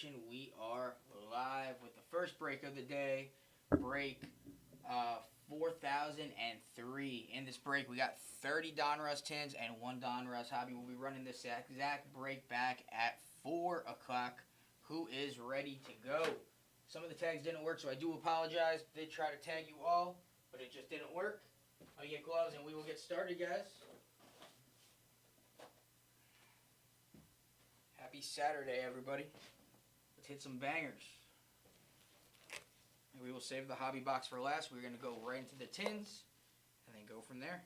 Nation. We are live with the first break of the day, break 4003. In this break, we got 30 Donruss tins and 1 Donruss hobby. We'll be running this exact break back at 4 o'clock. Who is ready to go? Some of the tags didn't work, so I do apologize. Did try to tag you all, but it just didn't work. I'll get gloves and we will get started, guys. Happy Saturday, everybody. Let's hit some bangers. And we will save the hobby box for last. We're going to go right into the tins and then go from there.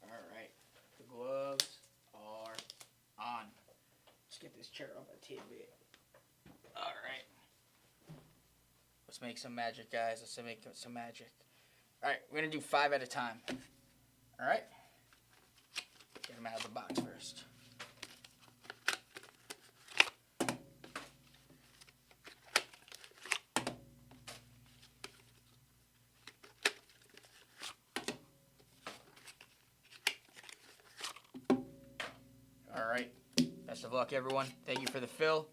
All right. The gloves are on. Let's get this chair up a tidbit. All right. Let's make some magic, guys. Let's make some magic. All right. We're going to do 5 at a time. All right. Get them out of the box first. All right. Best of luck, everyone. Thank you for the fill.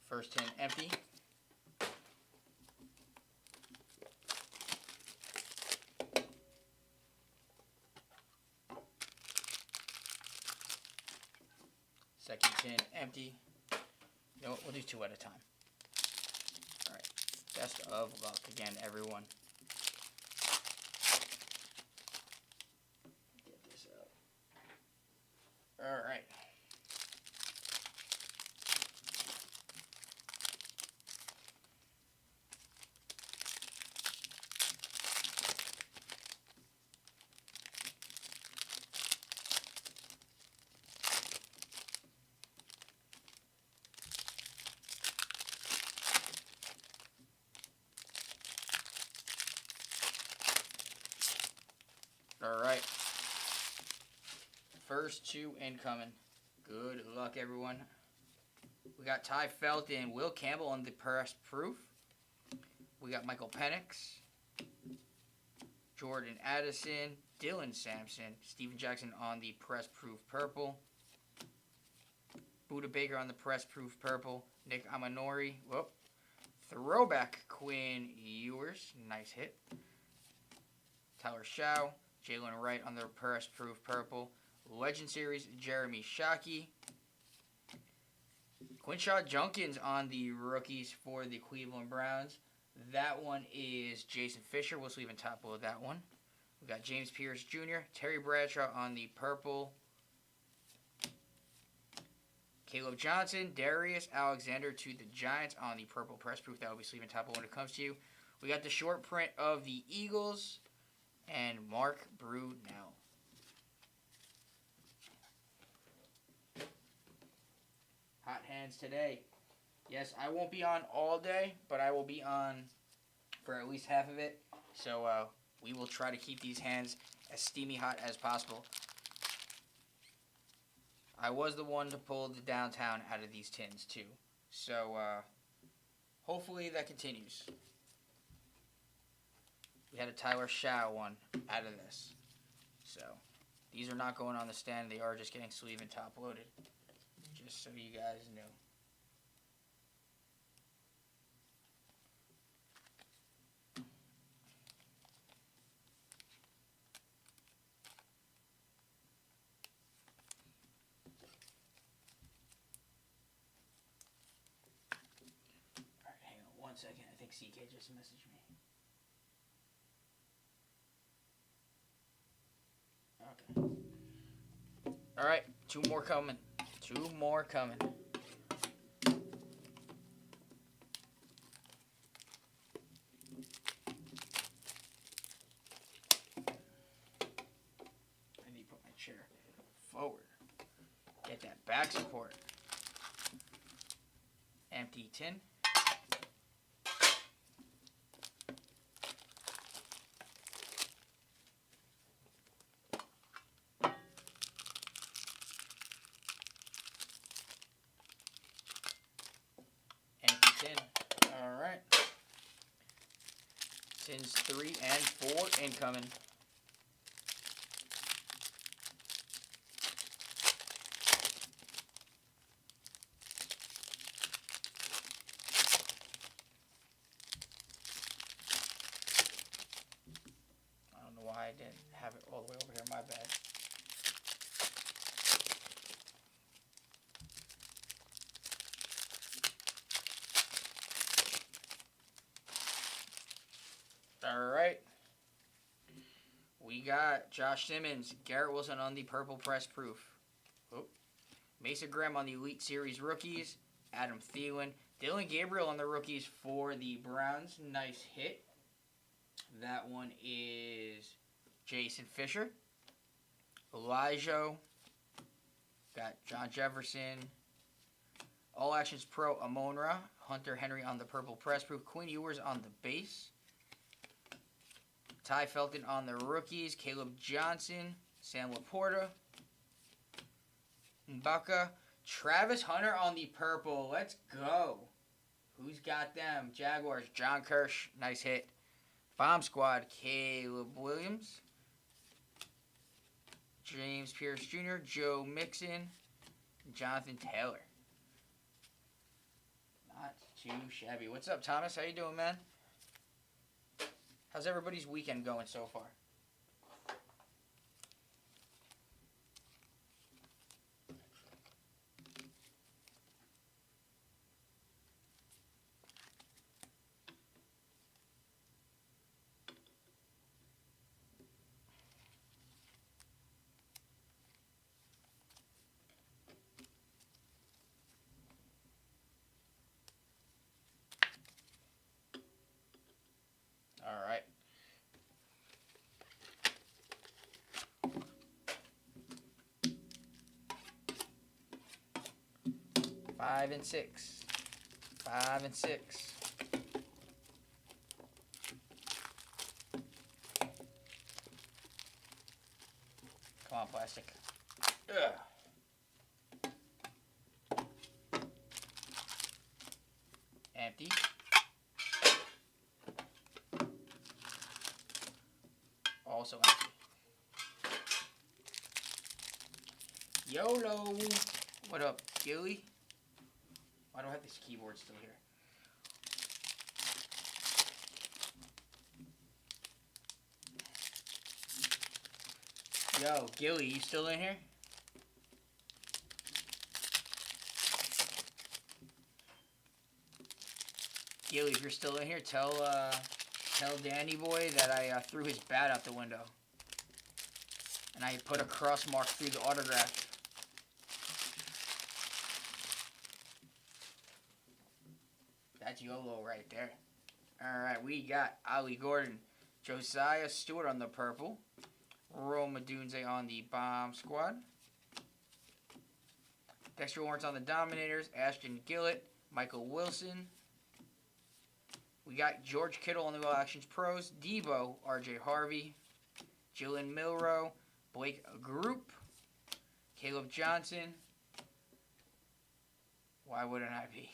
First tin empty. Second tin empty. You know what? We'll do 2 at a time. All right. Best of luck again, everyone. Get this up. All right. All right. First 2 incoming. Good luck, everyone. We got Ty Felton, Will Campbell on the press proof. We got Michael Penix, Jordan Addison, Dylan Sampson, Steven Jackson on the press proof purple. Buda Baker on the press proof purple. Nick Amanori. Whoop. Throwback Quinn Ewers. Nice hit. Tyler Shaw. Jalen Wright on the press proof purple. Legend Series, Jeremy Shockey. Quinshaw Junkins on the rookies for the Cleveland Browns. That one is Jason Fisher. We'll sleeve and top load that one. We got James Pierce Jr., Terry Bradshaw on the purple. Caleb Johnson, Darius Alexander to the Giants on the purple press proof. That will be sleeve and top load when it comes to you. We got the short print of the Eagles and Mark Brunell. Hot hands today. Yes, I won't be on all day, but I will be on for at least half of it. So we will try to keep these hands as steamy hot as possible. I was the one to pull the downtown out of these tins too. So hopefully that continues. We had a Tyler Shaw one out of this. So these are not going on the stand. They are just getting sleeve and top loaded. Just so you guys know. Alright, hang on 1 second. I think CK just messaged me. Okay. Alright, 2 more coming. 2 more coming. I need to put my chair forward. Get that back support. Empty tin. Tins 3 and 4 incoming. I don't know why I didn't have it all the way over here. My bad. Alright. We got Josh Simmons, Garrett Wilson on the purple press proof. Oh. Mason Graham on the Elite Series rookies. Adam Thielen. Dylan Gabriel on the rookies for the Browns. Nice hit. That one is Jason Fisher. Elijah. Got John Jefferson. All Actions Pro Amon-Ra. Hunter Henry on the purple press proof. Quinn Ewers on the base. Ty Felton on the rookies. Caleb Johnson. Sam Laporta. Mbaka. Travis Hunter on the purple. Let's go. Who's got them? Jaguars. John Kirsch. Nice hit. Bomb Squad. Caleb Williams. James Pierce Jr. Joe Mixon. Jonathan Taylor. Not too shabby. What's up, Thomas? How you doing, man? How's everybody's weekend going so far? All right. Five and six. 5 and 6. Come on, plastic. Ugh. Empty. Also empty. YOLO. What up, Gilly? Why do I have this keyboard still here? Yo, Gilly, you still in here? Gilly, if you're still in here, tell Danny Boy that I threw his bat out the window. And I put a cross mark through the autograph. That's YOLO right there. Alright, we got Ali Gordon. Josiah Stewart on the purple. Rome Odunze on the bomb squad. Dexter Lawrence on the Dominators. Ashton Gillett. Michael Wilson. We got George Kittle on the All Actions Pros. Debo. RJ Harvey. Jalen Milrow. Blake Group. Caleb Johnson. Why wouldn't I be?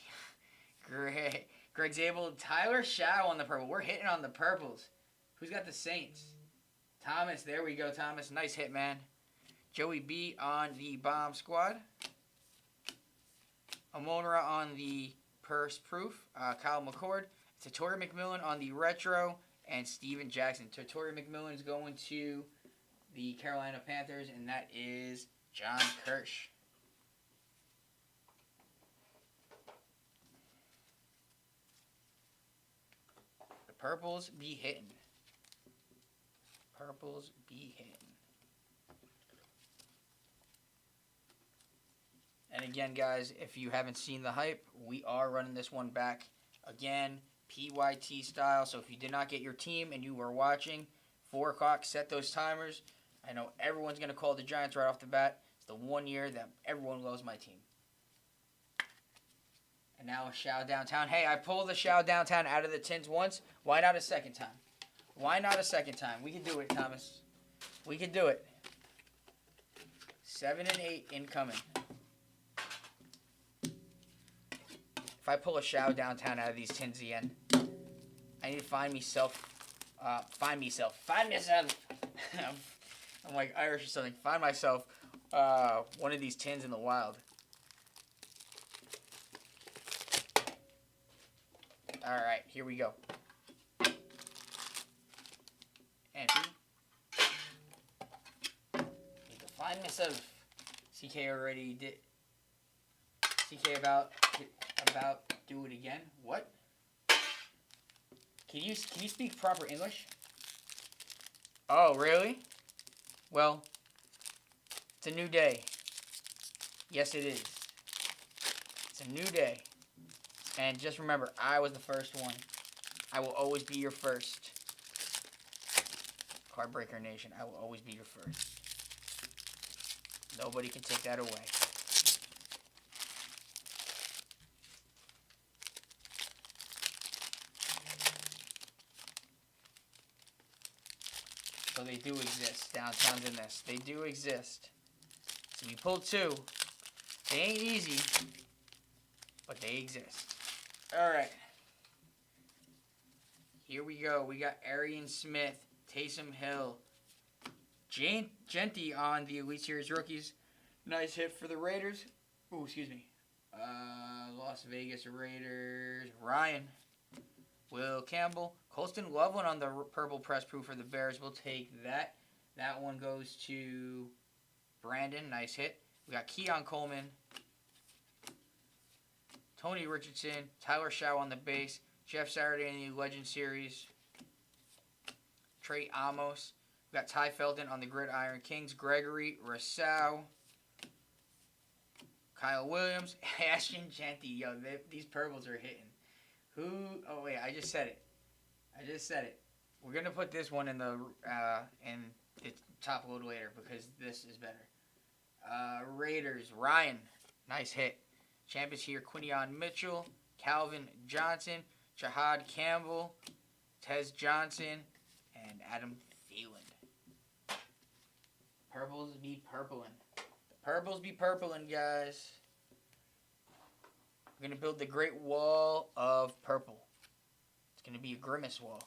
Greg Zabel. Tyler Shaw on the purple. We're hitting on the purples. Who's got the Saints? Thomas. There we go, Thomas. Nice hit, man. Joey B on the bomb squad. Amon-Ra on the purse proof. Kyle McCord. Tatori McMillan on the retro. And Steven Jackson. Tatori McMillan is going to the Carolina Panthers. And that is John Kirsch. The purples be hitting. Purples be hitting. And again, guys, if you haven't seen the hype, we are running this one back again, PYT style. So if you did not get your team and you were watching, 4 o'clock, set those timers. I know everyone's going to call the Giants right off the bat. It's the one year that everyone loves my team. And now a Shao Downtown. Hey, I pulled the Shao Downtown out of the tins once. Why not a second time? Why not a second time? We can do it, Thomas. We can do it. 7 and 8 incoming. If I pull a Shao Downtown out of these tins again, I need to find me Find myself. Find myself. I'm like Irish or something. Find myself one of these tins in the wild. Alright, here we go. Empty. Need to find myself. CK already did. CK about do it again. What? Can you speak proper English? Oh, really? Well, it's a new day. Yes, it is. It's a new day. And just remember, I was the first one. I will always be your first. Cardbreaker Nation, I will always be your first. Nobody can take that away. So they do exist. Downtowns in this. They do exist. So we pulled 2. They ain't easy, but they exist. Alright. Here we go. We got Arian Smith, Taysom Hill, Genty on the Elite Series rookies. Nice hit for the Raiders. Oh, excuse me. Las Vegas Raiders. Ryan. Will Campbell. Colston Loveland on the purple press proof for the Bears. We'll take that. That one goes to Brandon. Nice hit. We got Keon Coleman. Tony Richardson. Tyler Shaw on the base. Jeff Saturday in the Legend Series. Trey Amos. We got Ty Felton on the Gridiron Kings. Gregory Rousseau. Kyle Williams. Ashton Genty. Yo, these purples are hitting. Oh, wait. I just said it. We're going to put this one in the top load later because this is better. Raiders. Ryan. Nice hit. Champions here. Quinion Mitchell. Calvin Johnson. Jahad Campbell. Tez Johnson. And Adam Thielen. Purples be purplin'. The purples be purplin', guys. We're going to build the Great Wall of Purple. It's going to be a Grimace wall.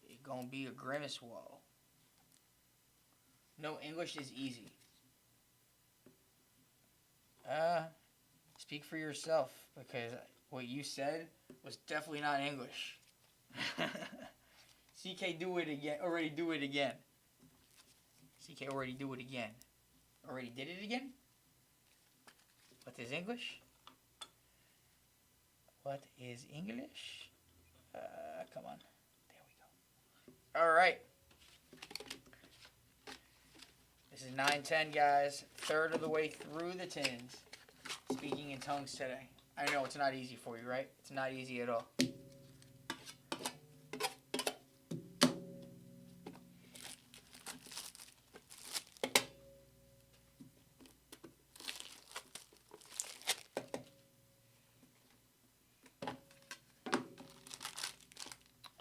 It's going to be a Grimace wall. No, English is easy. Speak for yourself, because what you said was definitely not English. CK do it again. Already do it again. CK already do it again. Already did it again? What is English? What is English? Come on. There we go. Alright. This is 9-10, guys. Third of the way through the tins. Speaking in tongues today. I know it's not easy for you, right? It's not easy at all.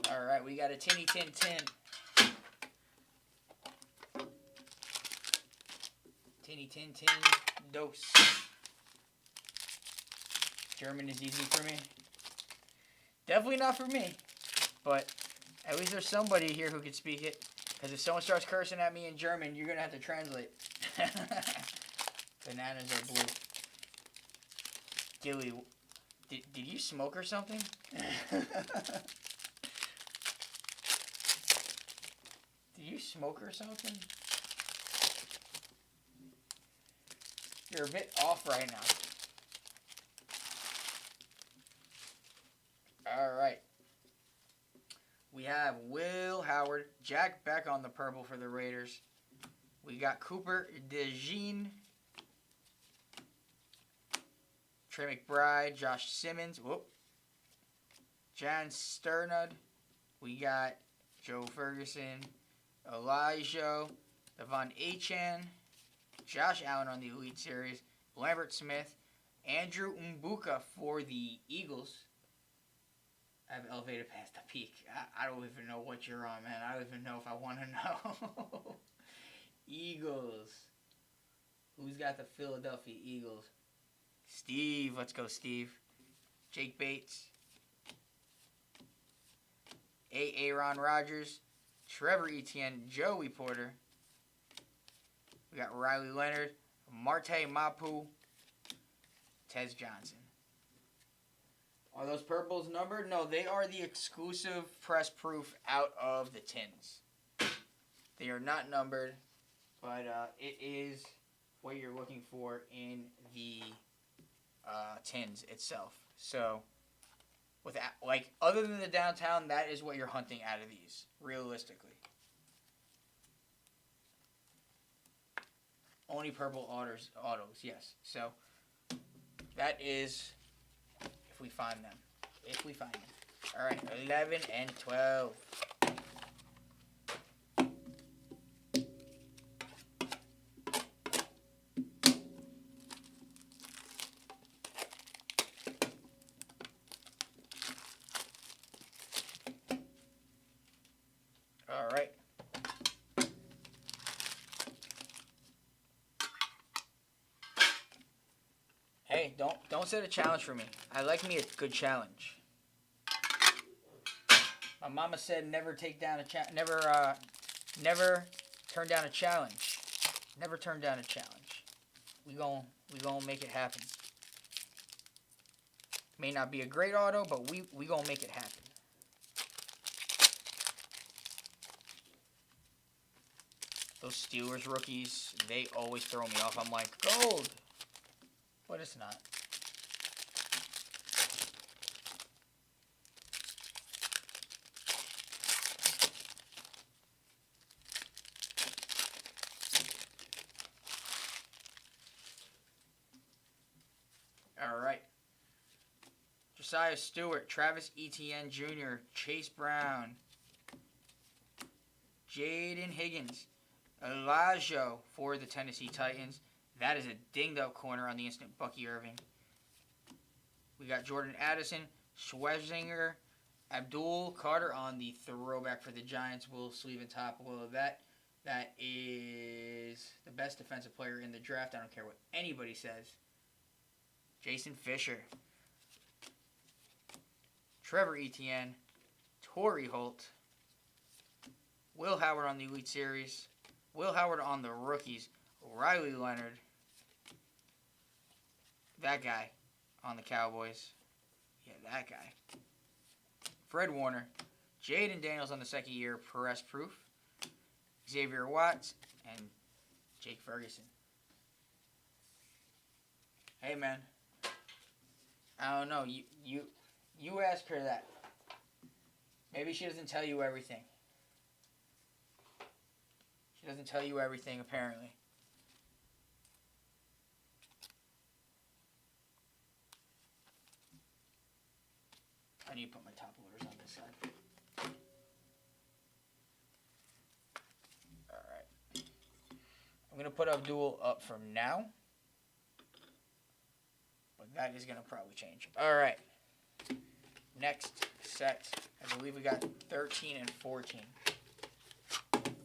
Alright, we got a tinny tin tin. Tinny tin tin dose. German is easy for me. Definitely not for me. But at least there's somebody here who can speak it. Because if someone starts cursing at me in German, you're going to have to translate. Bananas are blue. Gilly, did you smoke or something? Did you smoke or something? You're a bit off right now. Alright. We have Will Howard. Jack Beck on the purple for the Raiders. We got Cooper DeJean. Trey McBride. Josh Simmons. Whoop. Jan Sternud. We got Joe Ferguson. Elijah. Devon Achan. Josh Allen on the Elite Series. Lambert Smith. Andrew Mbuka for the Eagles. I've elevated past the peak. I don't even know what you're on, man. I don't even know if I want to know. Eagles. Who's got the Philadelphia Eagles? Steve. Let's go, Steve. Jake Bates. Aaron Rodgers, Trevor Etienne, Joey Porter. We got Riley Leonard, Marte Mapu, Tez Johnson. Are those purples numbered? No, they are the exclusive press proof out of the tins. They are not numbered, but it is what you're looking for in the tins itself. So, other than the downtown, that is what you're hunting out of these, realistically. Only purple autos, yes. So, that is if we find them. If we find them. All right, 11 and 12. All right. Hey, don't set a challenge for me. I like me a good challenge. My mama said never take down a never turn down a challenge. Never turn down a challenge. We gon' make it happen. May not be a great auto, but we gonna make it happen. Those Steelers rookies, they always throw me off. I'm like, gold. But it's not. All right. Josiah Stewart, Travis Etienne Jr., Chase Brown, Jaden Higgins, Elijah for the Tennessee Titans. That is a dinged up corner on the instant, Bucky Irving. We got Jordan Addison, Schwesinger, Abdul Carter on the throwback for the Giants. We'll sleeve and top below that. That is the best defensive player in the draft. I don't care what anybody says. Jason Fisher. Trevor Etienne, Torrey Holt, Will Howard on the Elite Series, Will Howard on the rookies, Riley Leonard, that guy on the Cowboys. Yeah, that guy. Fred Warner, Jaden Daniels on the second year, press proof, Xavier Watts, and Jake Ferguson. Hey, man. I don't know. You ask her that. Maybe she doesn't tell you everything. She doesn't tell you everything, apparently. I need to put my top loaders on this side. Alright. I'm going to put Abdul up for now. But that is going to probably change. Alright. Next set. I believe we got 13 and 14.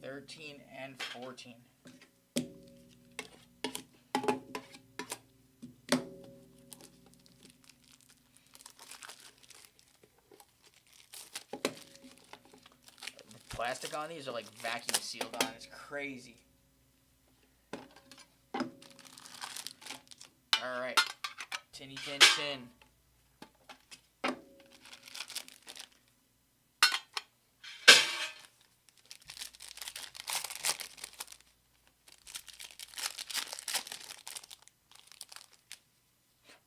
13 and 14. The plastic on these are like vacuum sealed on. It's crazy. Alright. Tinny Tin Tin.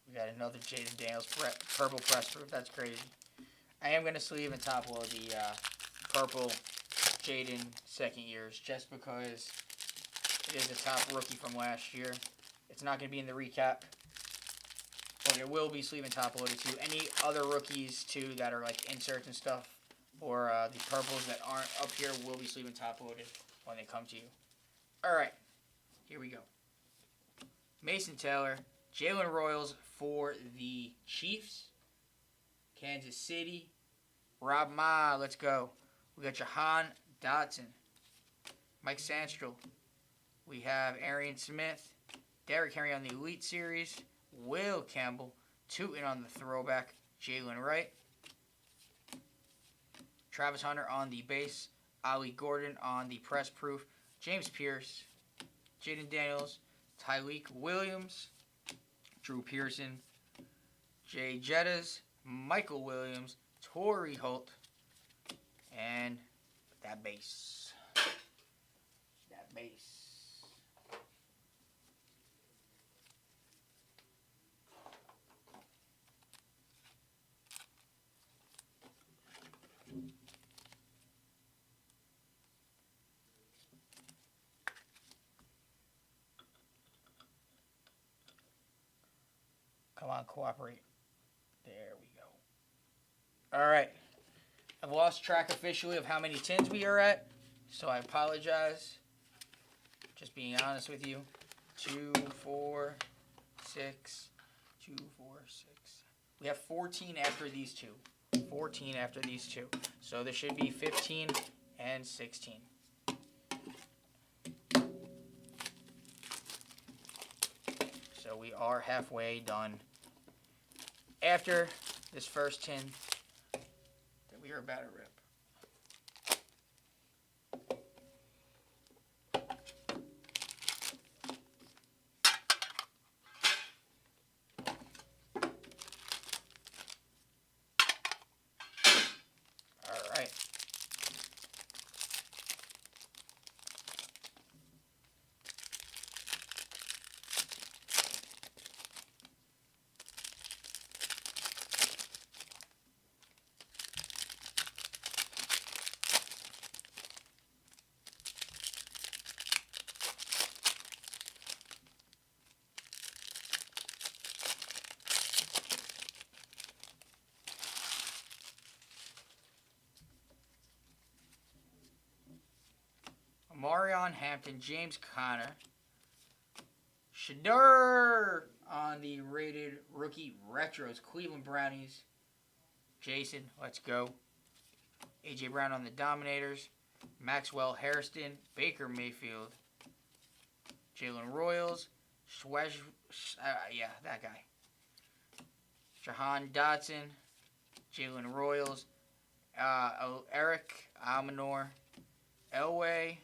We got another Jaden Daniels purple press proof. That's crazy. I am going to sleeve and top load the purple Jaden second years just because it is a top rookie from last year. It's not going to be in the recap, but it will be sleeve and top loaded too. Any other rookies too that are like inserts and stuff, or the purples that aren't up here will be sleeve and top loaded when they come to you. Alright, here we go. Mason Taylor, Jalen Royals for the Chiefs. Kansas City. Rob Ma, let's go. We got Jahan Dotson. Mike Sandstrom. We have Arian Smith. Derrick Henry on the Elite Series. Will Campbell. Tootin on the throwback. Jalen Wright. Travis Hunter on the base, Ollie Gordon on the press proof, James Pierce, Jaden Daniels, Tyleik Williams, Drew Pearson, Jay Jettas, Michael Williams, Torrey Holt, and that base. That base. Come on, cooperate. There we go. All right. I've lost track officially of how many tins we are at, so I apologize. Just being honest with you. 2, 4, 6, 2, 4, 6. We have 14 after these two. 14 after these two. So there should be 15 and 16. So we are halfway done. After this first tin that we are about to rip. Marion Hampton, James Conner, Shedeur on the rated rookie retros, Cleveland Brownies, Jason, let's go, AJ Brown on the Dominators, Maxwell Hairston, Baker Mayfield, Jalen Royals, that guy, Jahan Dotson, Jalen Royals, Eric Almanor, Elway,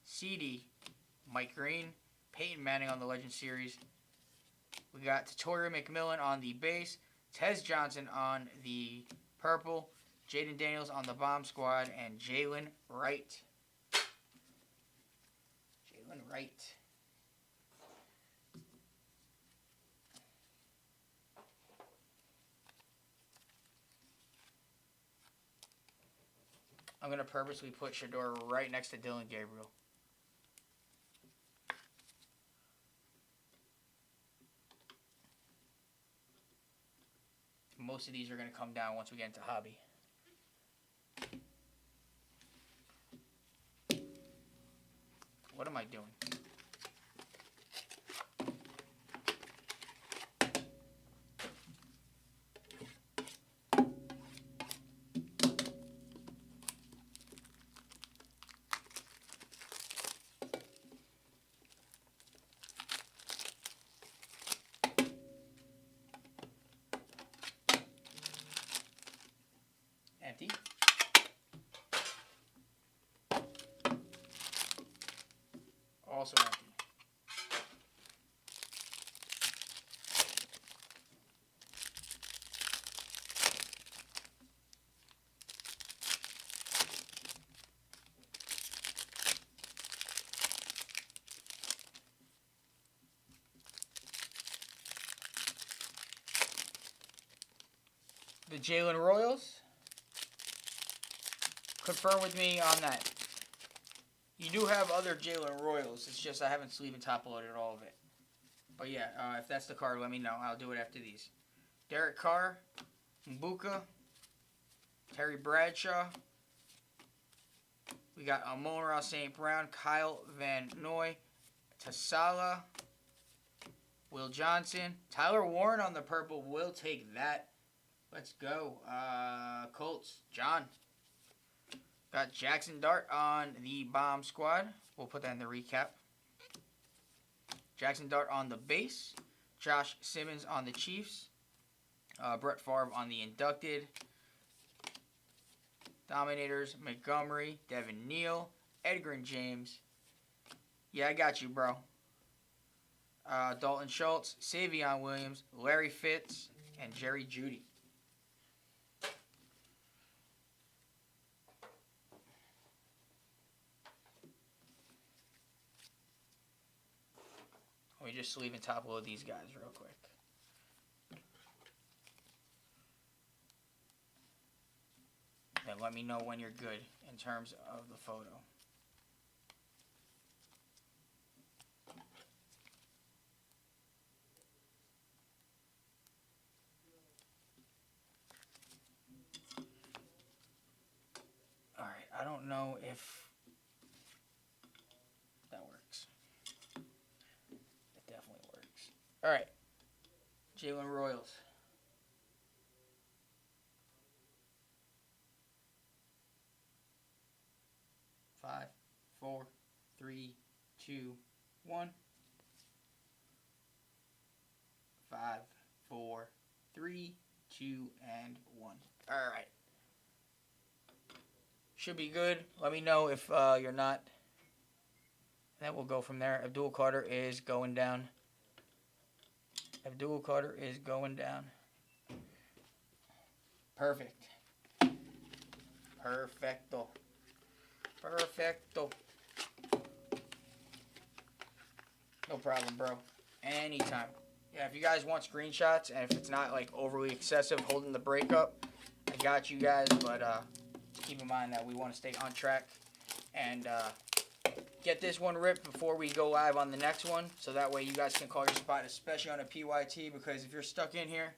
CD, Mike Green, Peyton Manning on the Legend Series. We got Torrey McMillan on the base, Tez Johnson on the purple, Jaden Daniels on the bomb squad, and Jalen Wright. Jalen Wright. I'm going to purposely put Shedeur right next to Dylan Gabriel. Most of these are going to come down once we get into hobby. What am I doing? Empty. Also empty. The Jalen Royals. Confirm with me on that. You do have other Jalen Royals. It's just I haven't sleeve and top loaded all of it. But yeah, if that's the card, let me know. I'll do it after these. Derek Carr, Mbuka, Terry Bradshaw. We got Amon-Ra St. Brown, Kyle Van Noy, Tasala, Will Johnson, Tyler Warren on the purple. Will take that. Let's go. Colts, John. Got Jackson Dart on the bomb squad. We'll put that in the recap. Jackson Dart on the base. Josh Simmons on the Chiefs. Brett Favre on the inducted. Dominators, Montgomery, Devin Neal, Edgerrin James. Yeah, I got you, bro. Dalton Schultz, Savion Williams, Larry Fitz, and Jerry Jeudy. Let me just sleeve and top load these guys real quick. Then let me know when you're good in terms of the photo. Alright, I don't know if that works. It definitely works. Alright, Jalen Royals. Five, 4, 3, 2, 1. 5, 4, 3, 2, and 1. Alright. Should be good. Let me know if you're not. Then we'll go from there. Abdul Carter is going down. Abdul Carter is going down. Perfect. Perfecto. Perfecto. No problem, bro. Anytime. Yeah, if you guys want screenshots, and if it's not like overly excessive holding the break up, I got you guys, but keep in mind that we want to stay on track and get this one ripped before we go live on the next one, so that way you guys can call your spot, especially on a PYT, because if you're stuck in here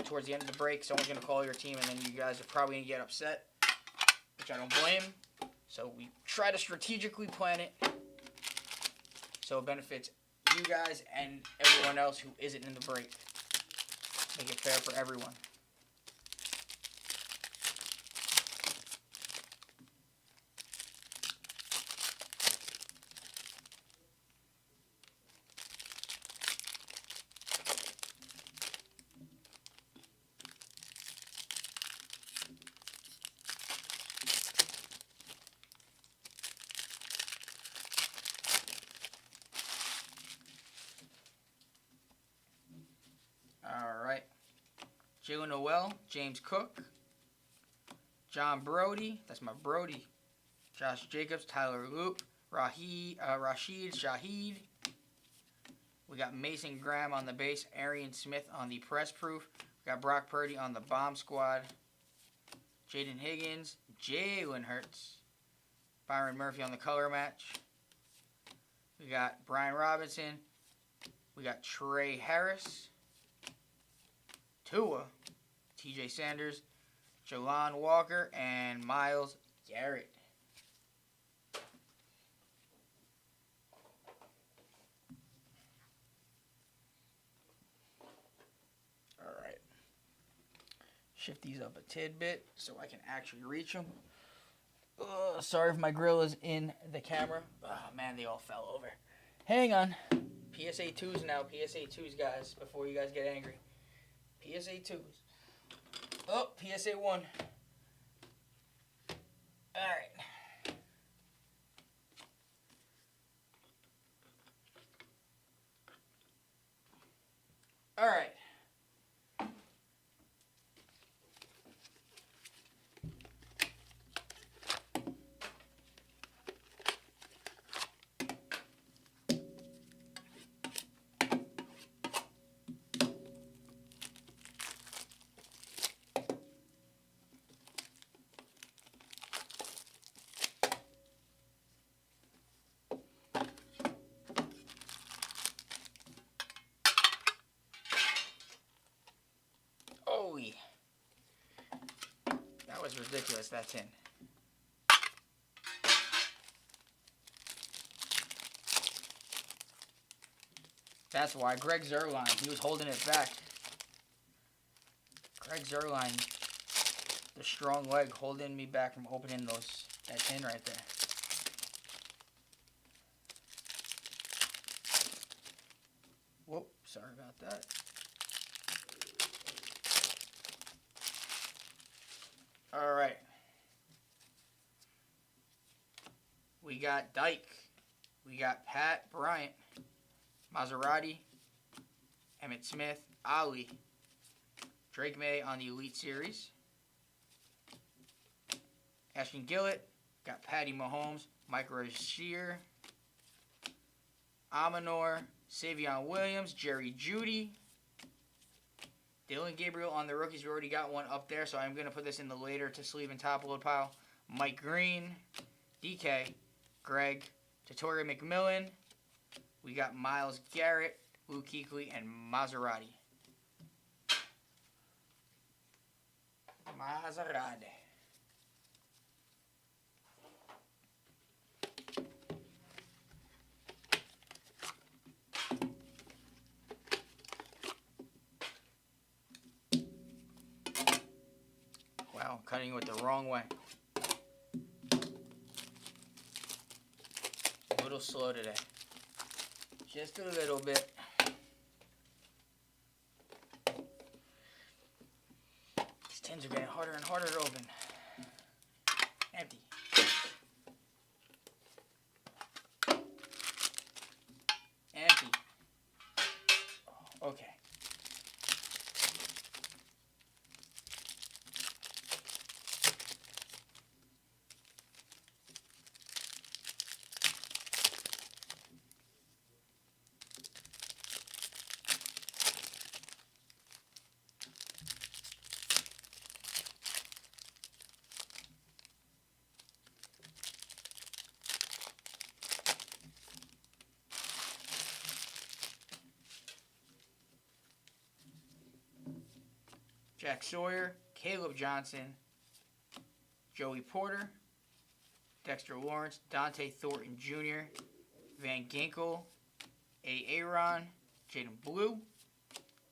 towards the end of the break, someone's going to call your team, and then you guys are probably going to get upset, which I don't blame. So we try to strategically plan it so it benefits you guys and everyone else who isn't in the break. Make it fair for everyone. Alright. Jalen Noel, James Cook, John Brody, that's my Brody, Josh Jacobs, Tyler Loop, Rashid Shaheed. We got Mason Graham on the base, Arian Smith on the press proof. We got Brock Purdy on the bomb squad, Jaden Higgins, Jalen Hurts, Byron Murphy on the color match. We got Brian Robinson. We got Trey Harris, Tua, TJ Sanders, Jelon Walker, and Myles Garrett. Alright. Shift these up a tidbit so I can actually reach them. Sorry if my grill is in the camera. Oh man, they all fell over. Hang on. PSA 2s now. PSA 2s, guys, before you guys get angry. PSA 2s. Oh, PSA 1. Alright. Alright. That was ridiculous, that tin. That's why. Greg Zuerlein, he was holding it back. Greg Zuerlein, the strong leg, holding me back from opening that tin right there. Whoop, sorry about that. Alright. we got Dyke. We got Pat Bryant. Maserati. Emmitt Smith. Ali. Drake May on the Elite Series. Ashton Gillett. Got Patty Mahomes. Mike Rozier. Amanor. Savion Williams. Jerry Jeudy. Dylan Gabriel on the rookies. We already got one up there, so I'm going to put this in the later to sleeve and top load pile. Mike Green. DK. Greg. Tatori McMillan. We got Myles Garrett. Luke Kuechly, and Maserati. Maserati. Wow, I'm cutting it the wrong way. A little slow today. Just a little bit. These tins are getting harder and harder to open. Empty. Empty. Okay. Jack Sawyer, Caleb Johnson, Joey Porter, Dexter Lawrence, Dante Thornton Jr., Van Ginkel, Aaron, Jaden Blue,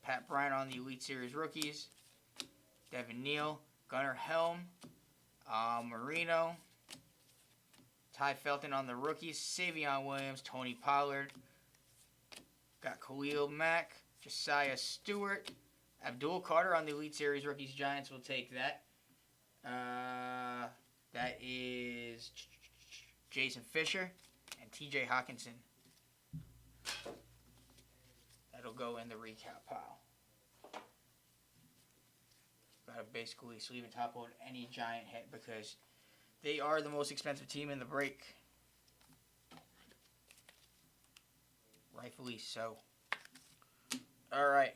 Pat Bryant on the Elite Series rookies, Devin Neal, Gunnar Helm, Marino, Ty Felton on the rookies, Savion Williams, Tony Pollard, got Khalil Mack, Josiah Stewart, Abdul Carter on the Elite Series rookies. Giants will take that. That is Jason Fisher and TJ Hawkinson. That'll go in the recap pile. Gotta basically sleeve and top load any Giant hit because they are the most expensive team in the break. Rightfully so. Alright.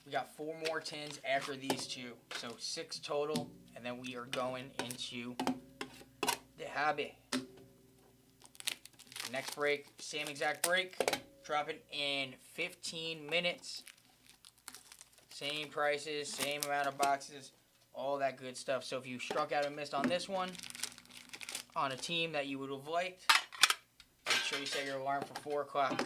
We got 4 more tins after these two. So 6 total. And then we are going into the hobby. Next break, same exact break. Dropping in 15 minutes. Same prices, same amount of boxes, all that good stuff. So if you struck out and missed on this one, on a team that you would have liked, make sure you set your alarm for 4 o'clock.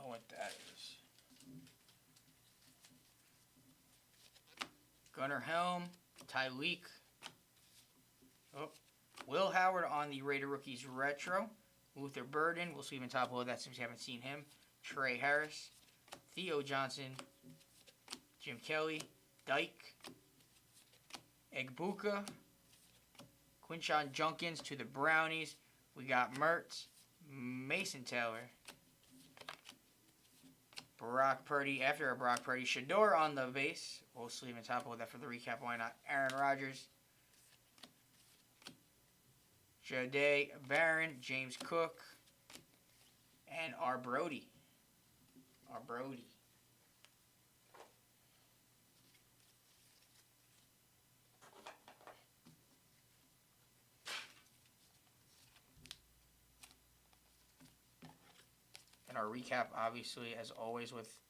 What that is. Gunnar Helm, Tyreek. Oh, Will Howard on the Raider Rookies Retro. Luther Burden. We'll see him in top load that since you haven't seen him. Trey Harris. Theo Johnson. Jim Kelly. Dyke. Egbuka. Quinshon Junkins to the Brownies. We got Mertz. Mason Taylor. Brock Purdy, after a Brock Purdy. Shador on the base. We'll sleeve and top load that for the recap. Why not? Aaron Rodgers. Jade Barron. James Cook. And our Brody. Our Brody. And our recap, obviously, as always, with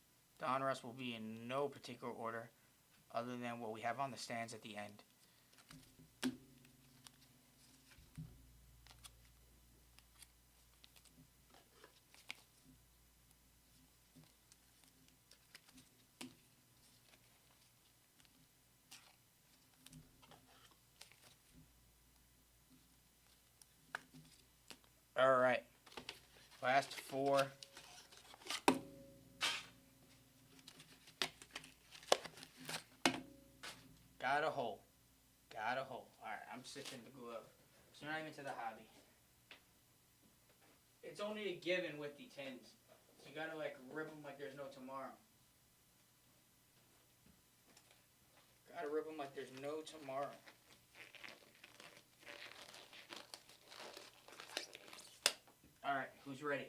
Donruss will be in no particular order other than what we have on the stands at the end. All right. Last 4. Got a hole. Got a hole. All right, I'm sipping the glove. So not even to the hobby. It's only a given with the tins. So you gotta like rip them like there's no tomorrow. Gotta rip them like there's no tomorrow. All right, who's ready?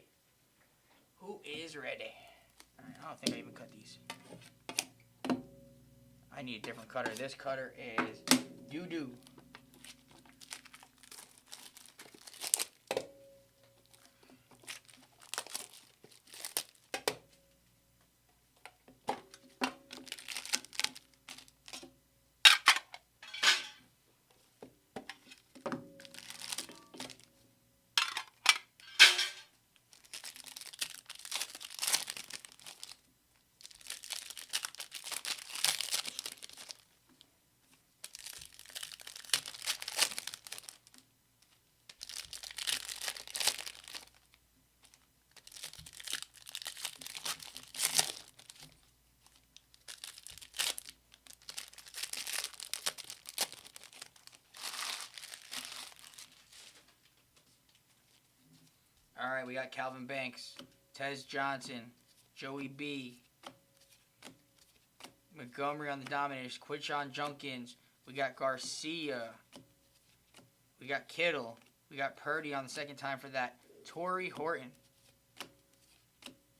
Who is ready? All right, I don't think I even cut these. I need a different cutter. This cutter is doo-doo. All right, we got Calvin Banks, Tez Johnson, Joey B, Montgomery on the Dominators, Quinshon Judkins. We got Garcia. We got Kittle. We got Purdy on the second time for that. Torrey Horton.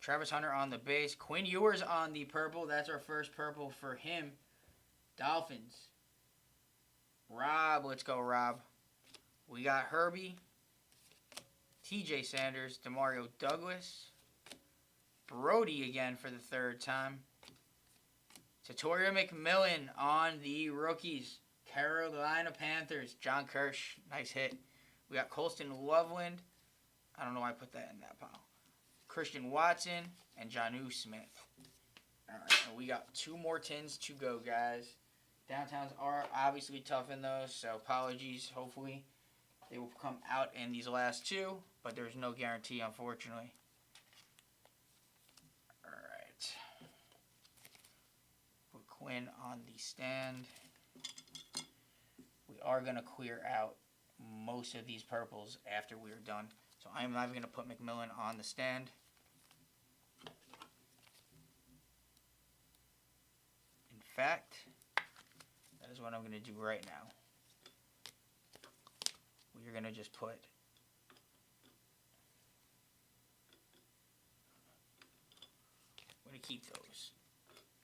Travis Hunter on the base. Quinn Ewers on the purple. That's our first purple for him. Dolphins. Rob. Let's go, Rob. We got Herbie. TJ Sanders. Demario Douglas. Brody again for the third time. Satoria McMillan on the rookies. Carolina Panthers. John Kirsch. Nice hit. We got Colston Loveland. I don't know why I put that in that pile. Christian Watson and Jonnu Smith. All right, and we got 2 more tins to go, guys. Downtowns are obviously tough in those, so apologies. Hopefully they will come out in these last 2, but there's no guarantee, unfortunately. All right. Put Quinn on the stand. We are going to clear out most of these purples after we are done. So I'm not even going to put McMillan on the stand. In fact, that is what I'm going to do right now. We're going to just put I'm going to keep those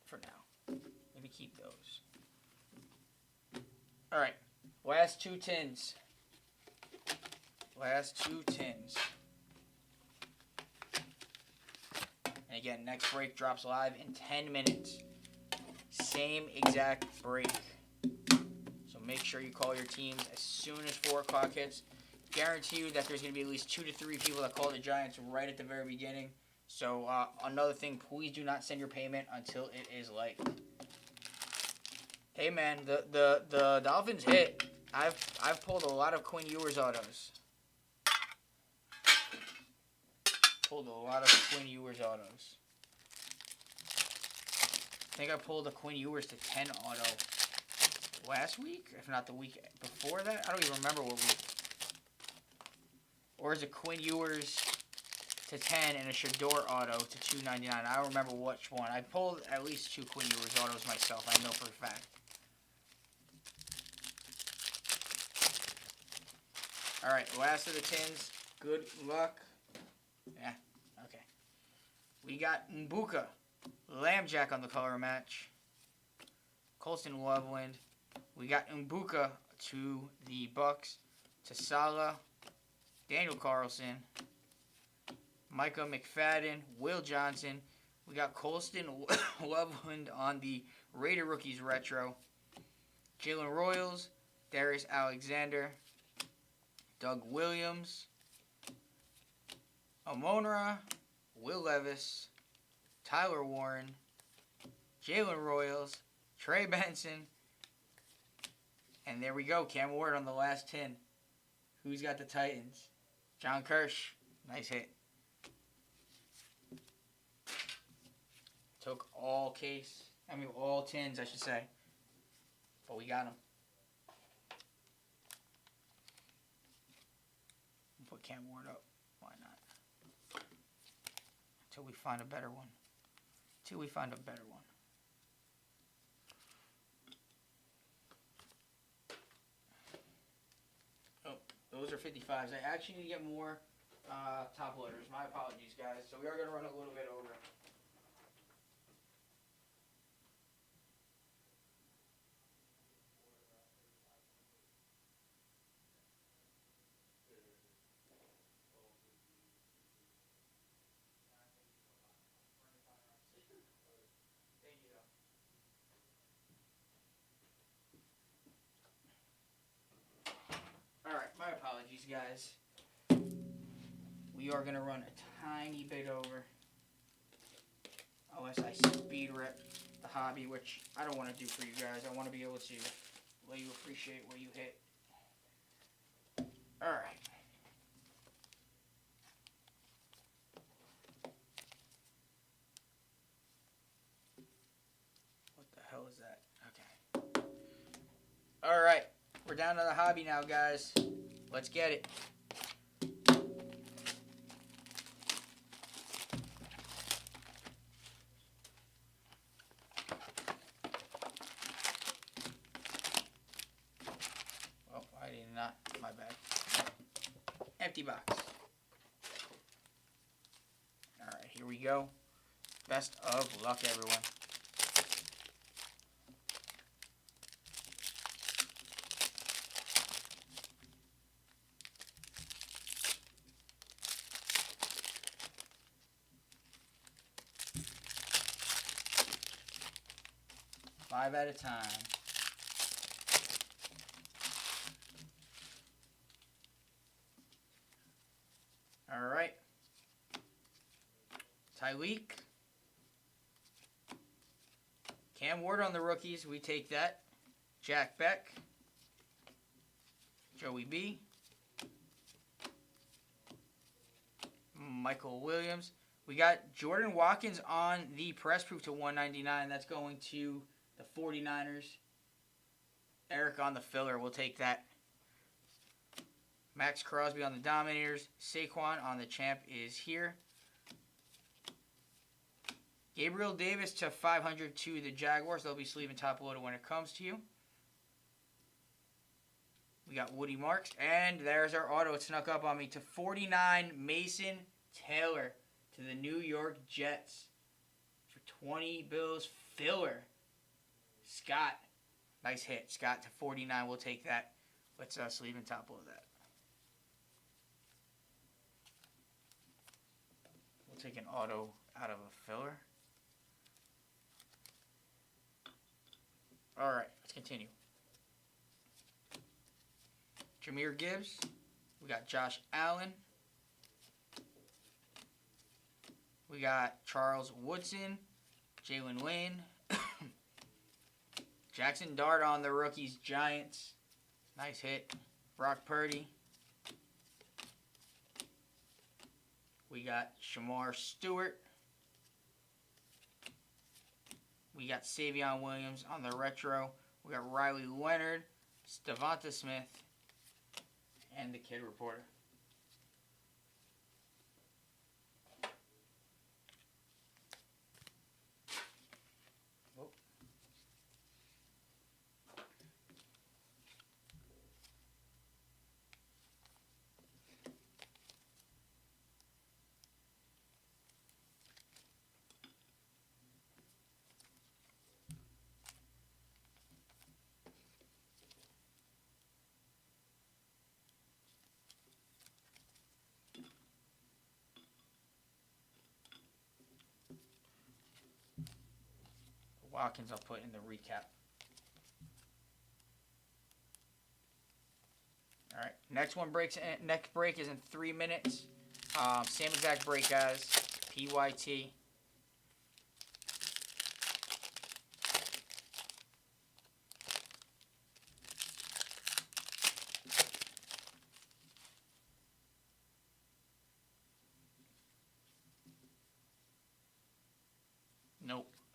for now. I'm going to keep those. All right, last 2 tins. Last 2 tins. And again, next break drops live in 10 minutes. Same exact break. So make sure you call your teams as soon as 4 o'clock hits. Guarantee you that there's going to be at least 2 to 3 people that call the Giants right at the very beginning. So another thing, please do not send your payment until it is light. Hey man, the Dolphins hit. I've pulled a lot of Quinn Ewers autos. Pulled a lot of Quinn Ewers autos. I think I pulled a Quinn Ewers to 10 auto last week, if not the week before that. I don't even remember what week. Or is it Quinn Ewers to 10 and a Shador auto to 299? I don't remember which one. I pulled at least 2 Quinn Ewers autos myself. I know for a fact. All right, last of the tins. Good luck. Yeah, okay. We got Mbuka, Lambjack on the color match. Colston Loveland. We got Mbuka to the Bucks. To Salah, Daniel Carlson, Micah McFadden, Will Johnson. We got Colston Loveland on the Raider Rookies Retro. Jalen Royals, Darius Alexander, Doug Williams, Amonra, Will Levis, Tyler Warren, Jalen Royals, Trey Benson, and there we go. Cam Ward on the last tin. Who's got the Titans? John Kirsch. Nice hit. Took all tins, I should say. But we got them. Put Cam Ward up. Why not? Until we find a better one. Oh, those are 55s. I actually need to get more top loaders. My apologies, guys. So we are going to run a little bit over. Alright, my apologies, guys. We are going to run a tiny bit over. Unless I speed rip the hobby, which I don't want to do for you guys. I want to be able to let you appreciate what you hit. Alright. What the hell is that? Okay. Alright. We're down to the hobby now, guys. Let's get it. Oh, I did not. My bad. Empty box. Alright, here we go. Best of luck, everyone. Five at a time. All right. Tyreek. Cam Ward on the rookies. We take that. Jack Beck. Joey B. Michael Williams. We got Jordan Watkins on the press proof to 199. That's going to the 49ers. Eric on the filler. We'll take that. Max Crosby on the Dominators. Saquon on the champ is here. Gabriel Davis to 500 to the Jaguars. They'll be sleeving top loaded when it comes to you. We got Woody Marks. And there's our auto. It snuck up on me to 49. Mason Taylor to the New York Jets. For 20 Bills filler. Scott. Nice hit. Scott to 49. We'll take that. Let's sleeve and top load that. We'll take an auto out of a filler. Alright, let's continue. Jahmyr Gibbs. We got Josh Allen. We got Charles Woodson. Jalen Wayne. Jackson Dart on the rookies, Giants. Nice hit. Brock Purdy. We got Shamar Stewart. We got Savion Williams on the retro. We got Riley Leonard, Devonta Smith, and the Kid Reporter. Watkins I'll put in the recap. Alright, next break is in 3 minutes. Same exact break guys. PYT.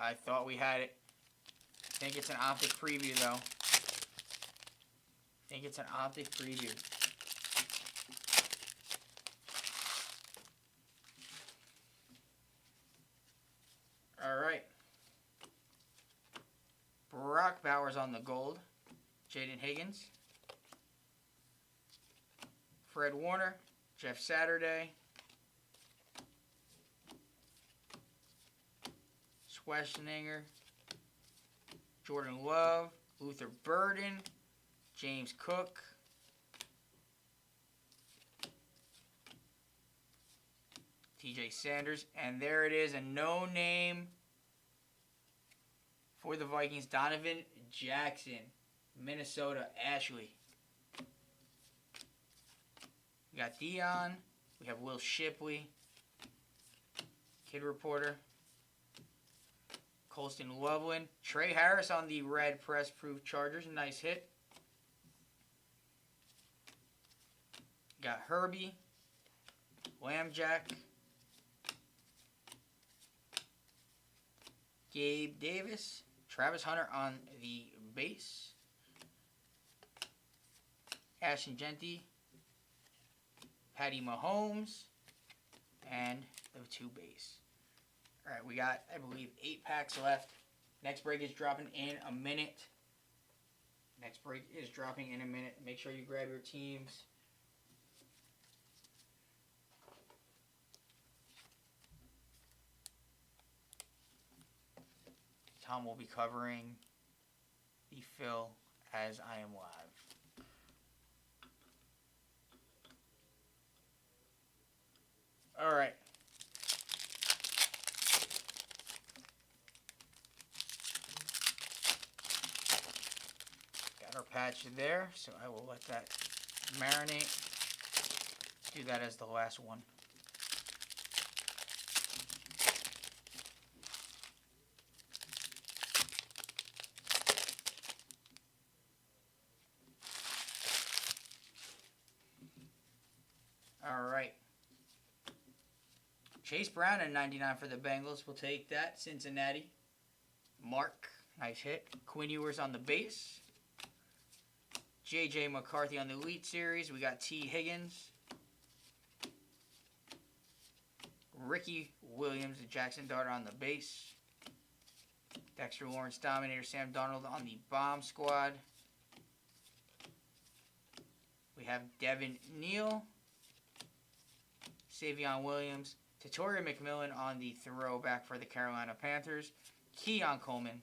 I thought we had it. I think it's an optic preview, though. I think it's an optic preview. All right. Brock Bowers on the gold. Jaden Higgins. Fred Warner. Jeff Saturday. Schwarzenegger. Jordan Love. Luther Burden. James Cook. TJ Sanders. And there it is, a no name for the Vikings. Donovan Jackson. Minnesota Ashley. We got Dion. We have Will Shipley. Kid Reporter. Colston Loveland. Trey Harris on the red press proof Chargers. Nice hit. Got Herbie. Lambjack. Gabe Davis. Travis Hunter on the base. Ashton Genty. Patty Mahomes. And the 2 base. Alright, we got, I believe, 8 packs left. Next break is dropping in a minute. Next break is dropping in a minute. Make sure you grab your teams. Tom will be covering the fill as I am live. All right. Got our patch there, so I will let that marinate. Do that as the last one. All right. Chase Brown at 99 for the Bengals. We'll take that. Cincinnati. Mark. Nice hit. Quinn Ewers on the base. J.J. McCarthy on the Elite Series. We got T. Higgins. Ricky Williams and Jackson Dart on the base. Dexter Lawrence Dominator. Sam Darnold on the Bomb Squad. We have Devin Neal. Savion Williams. Tatoria McMillan on the throwback for the Carolina Panthers. Keon Coleman.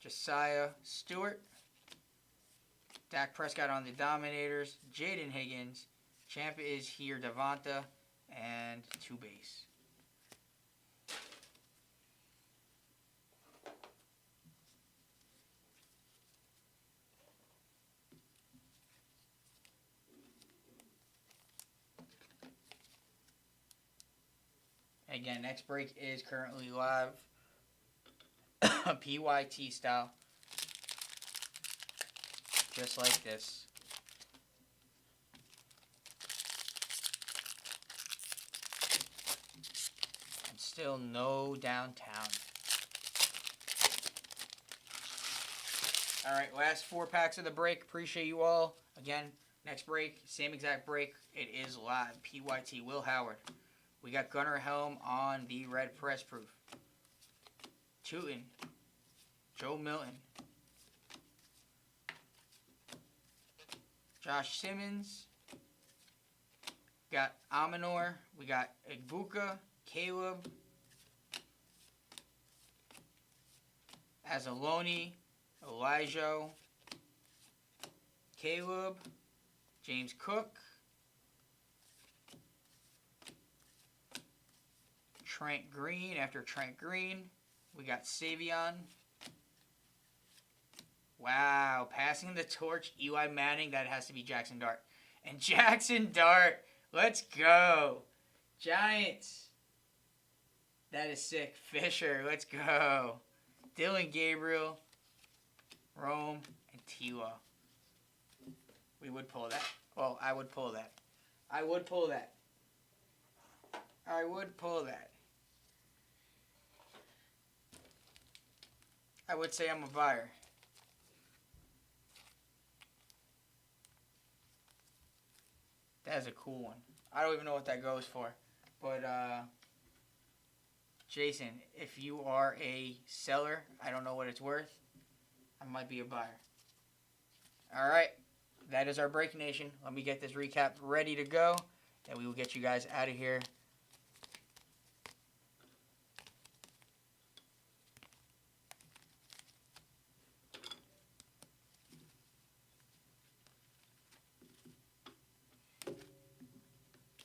Josiah Stewart. Dak Prescott on the Dominators. Jaden Higgins. Champ is here. Devonta. And 2 base. Again, next break is currently live. PYT style. Just like this. And still no downtown. Alright, last 4 packs of the break. Appreciate you all. Again, next break, same exact break. It is live. PYT, Will Howard. We got Gunnar Helm on the red press proof. Tootin. Joe Milton. Josh Simmons. Got Amanor. We got Igbuka. Caleb. Azaloni. Elijah. Caleb. James Cook. Trent Green. After Trent Green, we got Savion. Wow. Passing the torch. Eli Manning. That has to be Jackson Dart. And Jackson Dart. Let's go. Giants. That is sick. Fisher. Let's go. Dylan Gabriel. Rome. And Tila. We would pull that. Well, I would pull that. I would pull that. I would pull that. I would say I'm a buyer. That is a cool one. I don't even know what that goes for. But, Jason, if you are a seller, I don't know what it's worth. I might be a buyer. All right. That is our Break Nation. Let me get this recap ready to go, and we will get you guys out of here.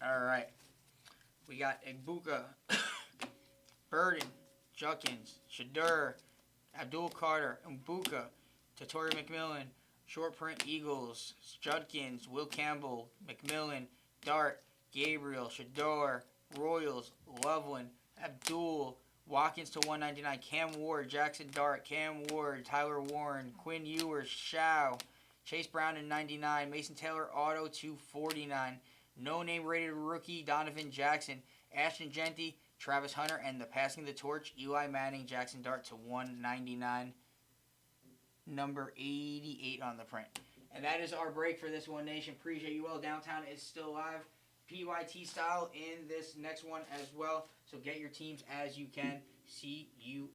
All right. We got Egbuka, Burden, Judkins, Shedeur, Abdul Carter, Mbuka, Tatori McMillan, Short Print Eagles, Judkins, Will Campbell, McMillan, Dart, Gabriel, Shedeur, Royals, Loveland, Abdul, Watkins to 199, Cam Ward, Jackson Dart, Cam Ward, Tyler Warren, Quinn Ewers, Shao, Chase Brown in 99, Mason Taylor auto to 49, no name rated rookie Donovan Jackson, Ashton Genty, Travis Hunter, and the passing the torch Eli Manning, Jackson Dart to 199, number 88 on the print. And that is our break for this one, Nation. Appreciate you all. Downtown is still live, PYT style in this next one as well. So get your teams as you can. See you